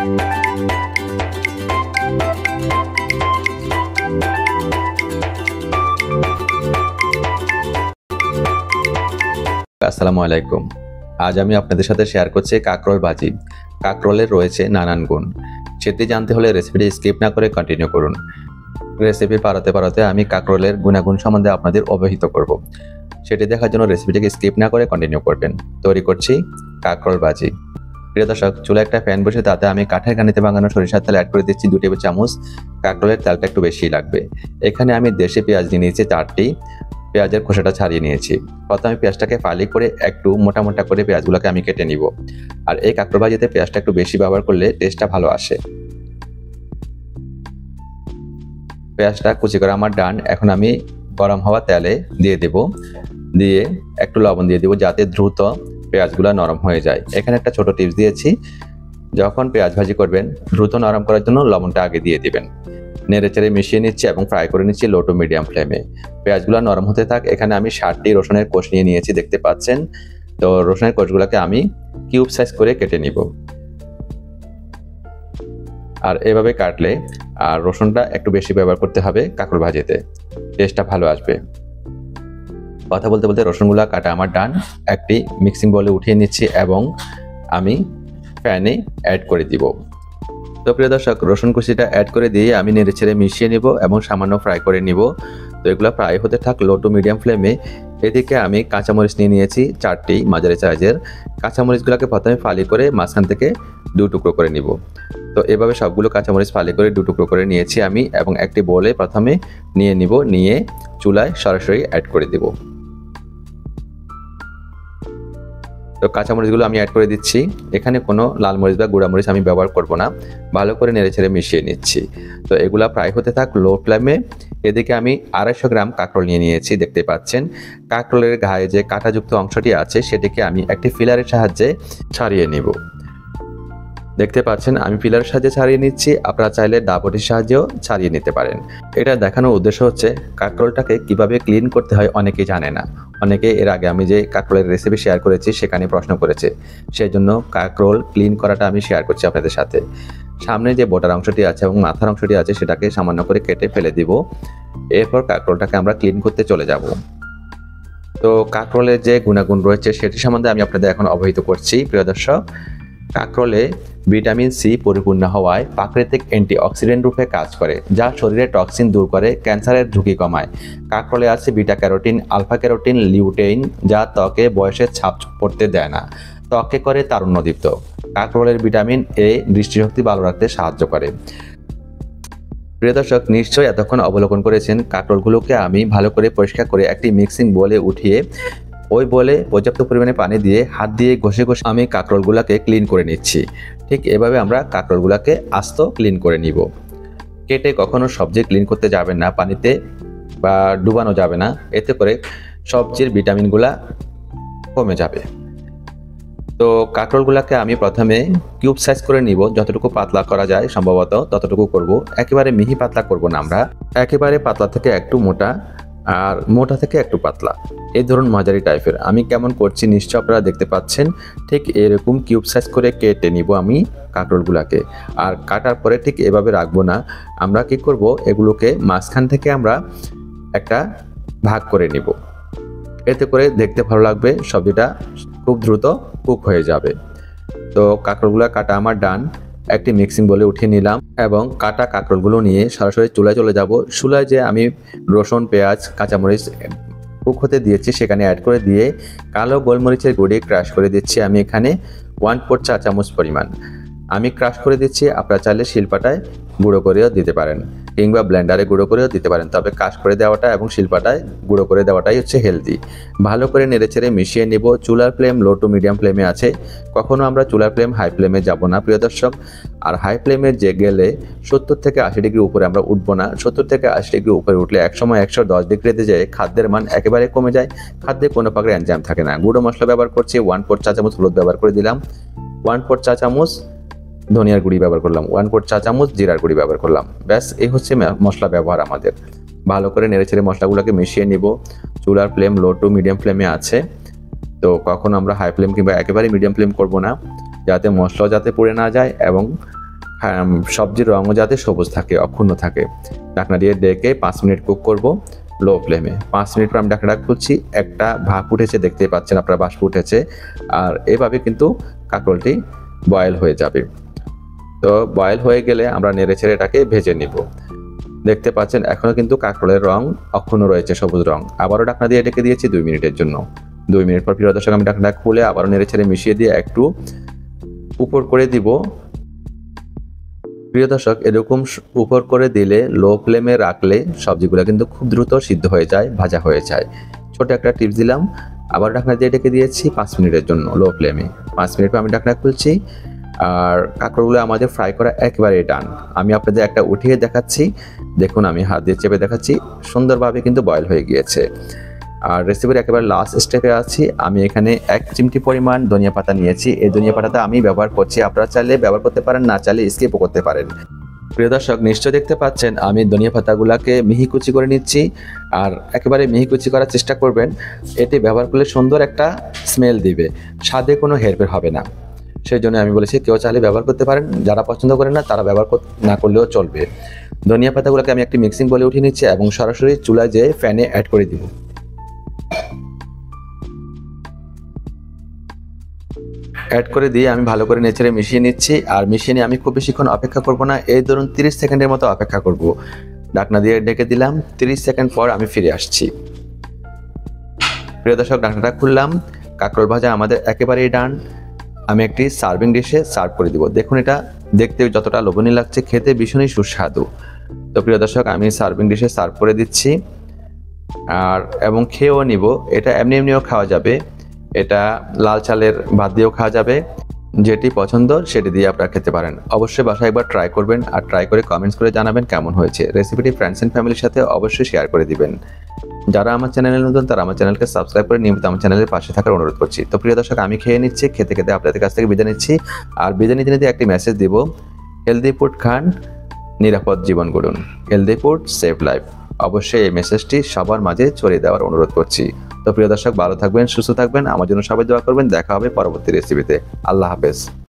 আসসালামু আলাইকুম। আজ আমি আপনাদের সাথে শেয়ার করছি কাকরোল ভাজি। কাকরোলের রয়েছে নানান গুণ। সেটি জানতে হলে রেসিপিটি স্কিপ না করে কন্টিনিউ করুন। রেসিপি পারতে আমি কাকরোলের গুণাগুণ সম্বন্ধে আপনাদের অবহিত করব। সেটি দেখার জন্য রেসিপিটিকে স্কিপ না করে কন্টিনিউ করবেন। তৈরি করছি কাকরোল ভাজি। প্রিয় দর্শক, চুলায় একটা প্যান বসে তাতে আমি কাঠের ঘানিতে ভাঙানো সরিষার তেল অ্যাড করে দিচ্ছি 2 টেবিল চামচ। কাকরোলের তেলটা একটু বেশি লাগবে। এখানে আমি দেশি পেঁয়াজ নিয়ে নিয়েছি 4টি। পেঁয়াজের খোসাটা ছাড়িয়ে নিয়েছি। প্রথমে পেঁয়াজটাকে ফালি করে একটু মোটা মোটা করে পেঁয়াজগুলোকে আমি কেটে নিব। আর এই কাকরোল ভাজিতে পেঁয়াজটা একটু বেশি ব্যবহার করলে টেস্টটা ভালো আসে। পেঁয়াজটা কুচি করা আমার ডান। এখন আমি গরম হওয়া তেলে দিয়ে দেব। দিয়ে একটু লবণ দিয়ে দেব যাতে দ্রুত পেঁয়াজগুলো নরম হয়ে যায়। এখানে একটা ছোট টিপস দিয়েছি, যখন পেঁয়াজ ভাজি করবেন দ্রুত নরম করার জন্য লবণটা আগে দিয়ে দিবেন। নেড়েচেড়ে মিশিয়ে নিচ্ছি এবং ফ্রাই করে নিচ্ছি লো টু মিডিয়াম ফ্লেমে। পেঁয়াজগুলো নরম হতে থাক। এখানে আমি 60টি রসুনের কোষ নিয়ে নিয়েছি, দেখতে পাচ্ছেন। তো রসুনের কোষগুলোকে আমি কিউব সাইজ করে কেটে নিব। আর এভাবে কাটলে আর রসুনটা একটু বেশি ব্যবহার করতে হবে কাকরোল ভাজিতে, টেস্টটা ভালো আসবে। কথা বলতে বলতে রসুনগুলো কাটা আমার ডান। একটি মিক্সিং বলে উঠিয়ে নিচ্ছি এবং আমি প্যানে অ্যাড করে দিব। তো প্রিয় দর্শক, রসুন কুচিটা অ্যাড করে দিয়ে আমি নেড়েচেড়ে মিশিয়ে নিব এবং সামান্য ফ্রাই করে নিব। তো এগুলো ফ্রাই হতে থাক লো টু মিডিয়াম ফ্লেমে। এদিকে আমি কাঁচামরিচ নিয়ে নিয়েছি 4টি মাঝারি সাইজের। কাঁচামরিচগুলোকে প্রথমে ফালি করে মাঝখান থেকে 2 টুকরো করে নিব। তো এভাবে সবগুলো কাঁচামরিচ ফালি করে 2 টুকরো করে নিয়েছি আমি এবং একটি বোলে প্রথমে নিয়ে নিব। নিয়ে চুলায় সরাসরি অ্যাড করে দেব। তো কাঁচামরিচগুলো আমি অ্যাড করে দিচ্ছি। এখানে কোনো লাল মরিচ বা গুঁড়া মরিচ আমি ব্যবহার করব না। ভালো করে নেড়েচেড়ে মিশিয়ে নিচ্ছি। তো এগুলা ফ্রাই হতে থাক লো ফ্লেমে। এদিকে আমি 250 গ্রাম কাঁকরোল নিয়ে নিয়েছি, দেখতে পাচ্ছেন। কাঁকরোলের গায়ে যে কাঁটাযুক্ত অংশটি আছে সেটিকে আমি একটি ফিলারের সাহায্যে ছাড়িয়ে নিব। দেখতে পাচ্ছেন আমি পিলারের সাহায্যে ছাড়িয়ে নিচ্ছি। আপনারা চাইলে দাবটির সাহায্যেও ছাড়িয়ে নিতে পারেন। এটা দেখানোর উদ্দেশ্য হচ্ছে কাঁকরোলটাকে কিভাবে ক্লিন করতে হয় অনেকেই জানে না। অনেকে এর আগে আমি যে কাঁকরোলের রেসিপি শেয়ার করেছি সেখানে প্রশ্ন করেছে, সেই জন্য কাঁকরোল ক্লিন করাটা আমি শেয়ার করছি আপনাদের সাথে। সামনে যে বোটার অংশটি আছে এবং মাথার অংশটি আছে সেটাকে সামান্য করে কেটে ফেলে দিব। এরপর কাঁকরোলটাকে আমরা ক্লিন করতে চলে যাব। তো কাঁকরোলের যে গুণাগুণ রয়েছে সেটি সম্বন্ধে আমি আপনাদের এখন অবহিত করছি। প্রিয় দর্শক, কাঁকরোলে ভিটামিন সি পরিপূর্ণ হওয়ায় প্রাকৃতিক অ্যান্টিঅক্সিডেন্ট রূপে কাজ করে, যা শরীরে টক্সিন দূর করে, ক্যান্সারের ঝুঁকি কমায়। কাঁকরোলে আছে beta carotene, alpha carotene, lutein, যা ত্বকে বয়সের ছাপ পড়তে দেয় না, ত্বকে করে তারুণ্যদীপ্ত। কাঁকরোলের ভিটামিন এ দৃষ্টিশক্তি ভালো রাখতে সাহায্য করে। প্রিয় দর্শক, নিশ্চয়ই এতক্ষণ অবলোকন করেছেন কাঁকরোলগুলোকে আমি ভালো করে পরিষ্কার করে একটি মিক্সিং বোলে উঠিয়ে ওই বলে পর্যাপ্ত পরিমাণে পানি দিয়ে হাত দিয়ে ঘষে ঘষে আমি কাঁকরোলগুলোকে ক্লিন করে নিচ্ছি। ঠিক এভাবে আমরা কাঁকরোলগুলোকে আস্ত ক্লিন করে নিব। কেটে কখনো সবজি ক্লিন করতে যাবেন না, পানিতে বা ডুবানো যাবে না, এতে করে সবজির ভিটামিনগুলা কমে যাবে। তো কাঁকরোলগুলোকে আমি প্রথমে কিউব সাইজ করে নিব, যতটুকু পাতলা করা যায় সম্ভবত ততটুকু করব। একেবারে মিহি পাতলা করব না আমরা, একেবারে পাতলা থেকে একটু মোটা আর মোটা থেকে একটু পাতলা, এই ধরুন মাঝারি টাইপের। আমি কেমন করছি নিশ্চয় আপনারা দেখতে পাচ্ছেন। ঠিক এরকম কিউব সাইজ করে কেটে নিব আমি কাঁকরোলগুলোকে। আর কাটার পরে ঠিক এভাবে রাখবো না, আমরা কি করব, এগুলোকে মাঝখান থেকে আমরা একটা ভাগ করে নিব। এতে করে দেখতে ভালো লাগবে, সবজিটা খুব দ্রুত কুক হয়ে যাবে। তো কাঁকরোলগুলো কাটা আমার ডান। একটি মিক্সিং বলে উঠিয়ে নিলাম এবং কাটা কাঁকরোলগুলো নিয়ে সরাসরি চুলায় চলে যাব। চুলায় যে আমি রসুন, পেঁয়াজ, কাঁচামরিচ কুক হতে দিয়েছি সেখানে অ্যাড করে দিয়ে কালো গোলমরিচের গুঁড়ি ক্রাশ করে দিচ্ছি আমি এখানে 1/4 চা চামচ পরিমাণ। আমি ক্রাশ করে দিচ্ছি, আপনারা চাইলে শিলপাটায় গুঁড়ো করেও দিতে পারেন কিংবা ব্লেন্ডারে গুঁড়ো করেও দিতে পারেন, তবে ক্রাশ করে দেওয়াটা এবং শিলপাটায় গুঁড়ো করে দেওয়াটাই হচ্ছে হেলদি। ভালো করে নেড়েচেড়ে মিশিয়ে নিব। চুলার ফ্লেম লো টু মিডিয়াম ফ্লেমে আছে, কখনো আমরা চুলার ফ্লেম হাই ফ্লেমে যাব না প্রিয় দর্শক। আর হাই ফ্লেমে যে গেলে 70 থেকে 80 ডিগ্রি উপরে আমরা উঠবো না। 70 থেকে 80 ডিগ্রি উপরে উঠলে একসময় 110 ডিগ্রিতে যায় খাদ্যের মান একেবারে কমে যায়, খাদ্যে কোনো প্রকার এনজাইম থাকে না। গুঁড়ো মশলা ব্যবহার করছি 1/4 চা চামচ হলুদ ব্যবহার করে দিলাম, 1/4 চা চামচ ধনিয়ার গুঁড়ি ব্যবহার করলাম, 1/4 চা চামচ জিরার গুঁড়ি ব্যবহার করলাম। ব্যাস, এই হচ্ছে মশলা ব্যবহার আমাদের। ভালো করে নেড়েচেড়ে মশলাগুলোকে মিশিয়ে নিব। চুলার ফ্লেম লো টু মিডিয়াম ফ্লেমে আছে, তো কখনো আমরা হাই ফ্লেম কিংবা একেবারে মিডিয়াম ফ্লেম করব না, যাতে মশলা যাতে পুড়ে না যায় এবং সবজির রঙও যাতে সবুজ থাকে, অক্ষুণ্ণ থাকে। ঢাকনা দিয়ে ডেকে 5 মিনিট কুক করব লো ফ্লেমে। 5 মিনিট পর আমি ঢাকনাটা খুলছি, একটা ভাপ উঠেছে, দেখতেই পাচ্ছেন আপনারা, বাষ্প উঠেছে। আর এভাবে কিন্তু কাঁকরোলটি বয়েল হয়ে যাবে। তো বয়েল হয়ে গেলে আমরা নেড়েচেড়ে এটাকে ভেজে নিব। দেখতে পাচ্ছেন এখনও কিন্তু কাঁকরোলের রং অক্ষুণ্ণ রয়েছে, সবুজ রং। আবারও ঢাকনা দিয়ে ডেকে দিয়েছি 2 মিনিটের জন্য। 2 মিনিট পর প্রিয় দর্শক আমি ঢাকনাটা খুলে আবারও নেড়েচেড়ে মিশিয়ে দিয়ে একটু উপর করে দিব। প্রিয় দর্শক, এরকম উপর করে দিলে লো ফ্লেমে রাখলে সবজিগুলো কিন্তু খুব দ্রুত সিদ্ধ হয়ে যায়, ভাজা হয়ে যায়। ছোট একটা টিপস দিলাম। আবার ঢাকনা দিয়ে ডেকে দিয়েছি 5 মিনিটের জন্য লো ফ্লেমে। 5 মিনিট পর আমি ঢাকনা খুলছি। আর কাঁকড়গুলো আমাদের ফ্রাই করা একেবারেই ডান। আমি আপনাদের একটা উঠিয়ে দেখাচ্ছি, দেখুন আমি হাত দিয়ে চেপে দেখাচ্ছি, সুন্দরভাবে কিন্তু বয়েল হয়ে গিয়েছে। আর রেসিপির একেবারে লাস্ট স্টেপে আছি। আমি এখানে 1 চিমটি পরিমাণ ধনিয়া পাতা নিয়েছি। এই ধনিয়া পাতাটা আমি ব্যবহার করছি, আপনারা চাইলে ব্যবহার করতে পারেন, না চাইলে স্কিপও করতে পারেন। প্রিয় দর্শক, নিশ্চয় দেখতে পাচ্ছেন আমি ধনিয়া পাতাগুলোকে মিহি কুচি করে নিচ্ছি। আর একেবারে মিহি কুচি করার চেষ্টা করবেন, এটি ব্যবহার করলে সুন্দর একটা স্মেল দিবে, স্বাদে কোনো হেরফের হবে না। সেই জন্য আমি বলেছি কেউ চাইলে ব্যবহার করতে পারেন, যারা পছন্দ করেন না তারা ব্যবহার না করলেও চলবে। ধনিয়া পাতাগুলোকে আমি একটি মিক্সিং বলে উঠিয়ে নিচ্ছি এবং সরাসরি চুলায় যেয়ে ফ্যানে অ্যাড করে দিব। অ্যাড করে দিয়ে আমি ভালো করে নেড়ে মিশিয়ে নিচ্ছি। আর মিশিয়ে নিয়ে আমি খুব বেশিক্ষণ অপেক্ষা করব না, এই ধরুন 30 সেকেন্ডের মতো অপেক্ষা করব। ঢাকনা দিয়ে ডেকে দিলাম, 30 সেকেন্ড পর আমি ফিরে আসছি। প্রিয় দর্শক, ঢাকনাটা খুললাম, কাঁকরোল ভাজা আমাদের একেবারেই ডান। আমি একটি সার্ভিং ডিশে সার্ভ করে দিব। দেখুন এটা দেখতে যতটা লোভনীয় লাগছে, খেতে ভীষণই সুস্বাদু। তো প্রিয় দর্শক, আমি সার্ভিং ডিশে সার্ভ করে দিচ্ছি আর এবং খেয়েও নিব। এটা এমনি এমনিও খাওয়া যাবে, এটা লাল চালের ভাত দিয়েও খাওয়া যাবে, যেটি পছন্দ সেটি দিয়ে আপনারা খেতে পারেন। অবশ্যই বাসায় একবার ট্রাই করবেন আর ট্রাই করে কমেন্টস করে জানাবেন কেমন হয়েছে। রেসিপিটি ফ্রেন্ডস অ্যান্ড ফ্যামিলির সাথে অবশ্যই শেয়ার করে দিবেন। যারা আমার চ্যানেলে নতুন তারা আমার চ্যানেলকে সাবস্ক্রাইব করে নিয়মিত আমার চ্যানেলের পাশে থাকার অনুরোধ করছি। তো প্রিয় দর্শক, আমি খেয়ে নিচ্ছি, খেতে খেতে আপনাদের কাছ থেকে বিদায় নিচ্ছি। আর বিদায় নিতে নিতে একটি মেসেজ দিব, হেলদি ফুড খান, নিরাপদ জীবন গড়ুন। Healthy food save life. অবশ্যই এই মেসেজটি সবার মাঝে ছড়িয়ে দেওয়ার অনুরোধ করছি। তো প্রিয় দর্শক, ভালো থাকবেন, সুস্থ থাকবেন, আমার জন্য সবাই দোয়া করবেন। দেখা হবে পরবর্তী রেসিপিতে। আল্লাহ হাফেজ।